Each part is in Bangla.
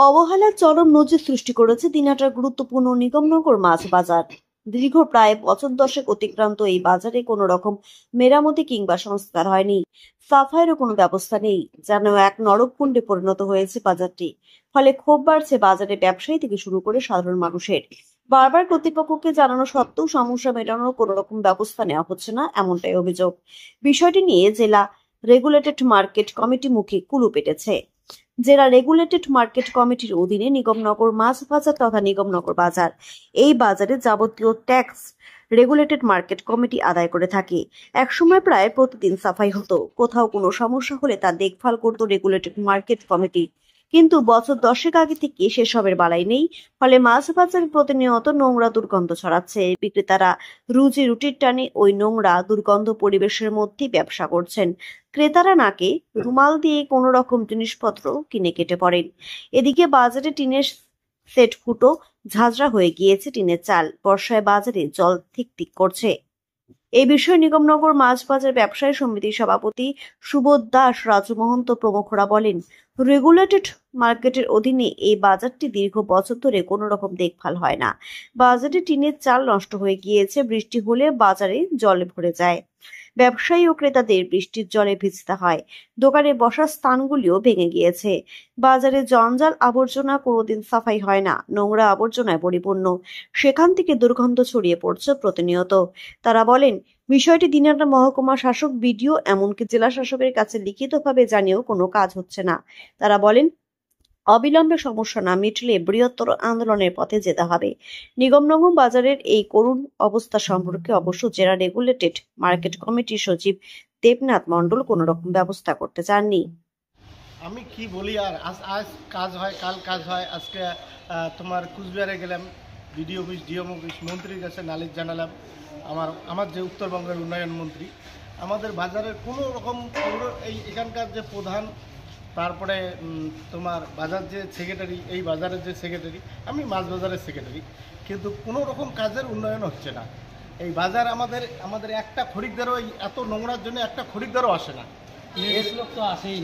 অবহেলার চরম নজির সৃষ্টি করেছে দিনহাটার গুরুত্বপূর্ণ নিগমনগর মাছ বাজার। দীর্ঘ প্রায় বছর দশেক অতিক্রান্ত এই বাজারে কোনো রকম মেরামতি কিংবা সংস্কার হয়নি, সাফাইয়েরও কোনো ব্যবস্থা নেই, যেন এক নরককুণ্ডে পরিণত হয়েছে বাজারটি। ফলে ক্ষোভ বাড়ছে বাজারে ব্যবসায়ী থেকে শুরু করে সাধারণ মানুষের। বারবার কর্তৃপক্ষকে জানানো সত্ত্বেও সমস্যা মেটানোর কোনো রকম ব্যবস্থা নেওয়া হচ্ছে না, এমনটাই অভিযোগ। বিষয়টি নিয়ে জেলা রেগুলেটেড মার্কেট কমিটি মুখে কুলুপ এঁটেছে। জেলা রেগুলেটেড মার্কেট কমিটির অধীনে নিগমনগর মাছ বাজার তথা নিগমনগর বাজার, এই বাজারে যাবতীয় ট্যাক্স রেগুলেটেড মার্কেট কমিটি আদায় করে থাকে। একসময় প্রায় প্রতিদিন সাফাই হতো, কোথাও কোনো সমস্যা হলে তা দেখভাল করত রেগুলেটেড মার্কেট কমিটি। কিন্তু বছর দশেক আগে থেকে সেসবের বালাই নেই। ফলে মাছ বাজারে প্রতিনিয়ত নোংরা দুর্গন্ধ ছড়াচ্ছে। বিক্রেতারা রুজি রুটির টানে ওই নোংরা দুর্গন্ধ পরিবেশের মধ্যেই ব্যবসা করছেন। ক্রেতারা নাকে রুমাল দিয়ে কোনো রকম জিনিসপত্র কিনে কেটে পড়েন। এদিকে বাজারে টিনের সেট ফুটো, ঝাঁঝরা হয়ে গিয়েছে টিনের চাল। বর্ষায় বাজারে জল থিকথিক করছে। এই বিষয়ে নিগমনগর মাছ বাজার ব্যবসায়ী সমিতির সভাপতি সুবোধ দাস, রাজু মহন্ত প্রমুখরা বলেন, রেগুলেটেড মার্কেটের অধীনে এই বাজারটি দীর্ঘ বছর ধরে কোনো রকম দেখভাল হয় না। বাজারে টিনের চাল নষ্ট হয়ে গিয়েছে, বৃষ্টি হলে বাজারে জলে ভরে যায়। ব্যবসায়ী ও ক্রেতাদের বৃষ্টির জলে ভিজতে হয়। দোকানে বসার স্থানগুলিও ভেঙে গিয়েছে। বাজারে জঞ্জাল আবর্জনা কোনোদিন সাফাই হয় না, নোংরা আবর্জনায় পরিপূর্ণ। সেখান থেকে দুর্গন্ধ ছড়িয়ে পড়ছে প্রতিনিয়ত। তারা বলেন, বিষয়টি দিনহাটা মহকুমা শাসক, বিডিও এমনকি জেলা শাসকের কাছে লিখিতভাবে জানিয়েও কোনো কাজ হচ্ছে না। তারা বলেন, অবিলম্বে সমস্যা না মিটলে বৃহত্তর আন্দোলনের পথে যেতে হবে। নিগমনগর বাজারের এই করুণ অবস্থা সম্পর্কে অবশ্য জেলা রেগুলেটেড মার্কেট কমিটির সচিব দেবনাথ মণ্ডল কোনো রকম ব্যবস্থা করতে চাননি। আমি কি বলি আর, আজ কাজ হয়, কাল কাজ হয়। আজকে তোমার কুচবিহারে গেলাম, বিডিও অফিস, ডিএম অফিস, মন্ত্রীর কাছে নালিশ জানালাম। আমার যে উত্তরবঙ্গের উন্নয়ন মন্ত্রী, আমাদের বাজারের কোনো রকম এখানকার যে প্রধান, তারপরে তোমার বাজার যে সেক্রেটারি, এই বাজারের যে সেক্রেটারি, আমি মাছ বাজারের সেক্রেটারি, কিন্তু কোনো রকম কাজের উন্নয়ন হচ্ছে না। এই বাজার আমাদের একটা খরিদ্দারও, এত নোংরার জন্য একটা খরিদ্দারও আসে না।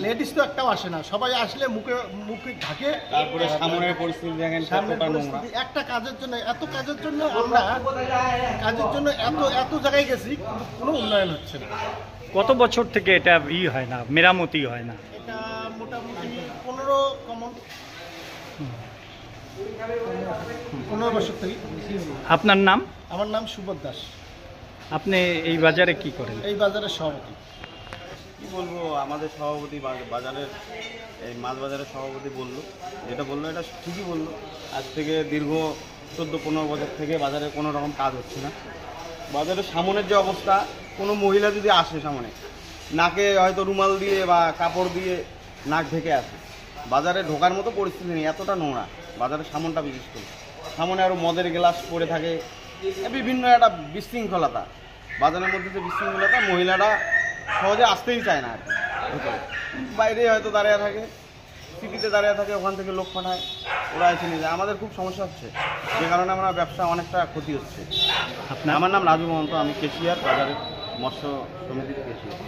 লেডিস তো একটাও আসে না, সবাই আসলে মুখে ঢাকে। তারপরে সামনের পরিস্থিতি দেখেন, একটা কাজের জন্য আমরা এত জায়গায় গেছি, কোনো উন্নয়ন হচ্ছে না। কত বছর থেকে এটা হয় না, মেরামতি হয় না? এটা মোটামুটি 15 বছর থেকে। আপনার নাম? আমার নাম সুবোধ দাস। আপনি এই বাজারে কি করেন? এই বাজারের সভাপতি। কি বলবো, আমাদের সভাপতি বাজারের, এই মাছ বাজারের সভাপতি যেটা বললো এটা ঠিকই বললো। আজ থেকে দীর্ঘ 14-15 বছর থেকে বাজারে কোনো রকম কাজ হচ্ছে না। বাজারের সামনের যে অবস্থা, কোনো মহিলা যদি আসে সামনে, নাকে হয়তো রুমাল দিয়ে বা কাপড় দিয়ে নাক ঢেকে আসে। বাজারে ঢোকার মতো পরিস্থিতি নেই, এতটা নোংরা বাজারের সামনটা। বিশেষ করে সামনে আরও মদের গ্লাস পড়ে থাকে, বিভিন্ন একটা বিশৃঙ্খলতা বাজারের মধ্যে। যে বিশৃঙ্খলতা, মহিলারা সহজে আসতেই চায় না আর কি। বাইরে হয়তো দাঁড়িয়ে থাকে, সিটিতে দাঁড়িয়ে থাকে, ওখান থেকে লোক পাঠায়, ওরা এসে নিয়ে যায়। আমাদের খুব সমস্যা হচ্ছে, যে কারণে আমরা ব্যবসা অনেকটা ক্ষতি হচ্ছে। আমার নাম রাজু মহন্ত, আমি কেশিয়ার, বাজারের মৎস্য সমিতির কেশিয়ার।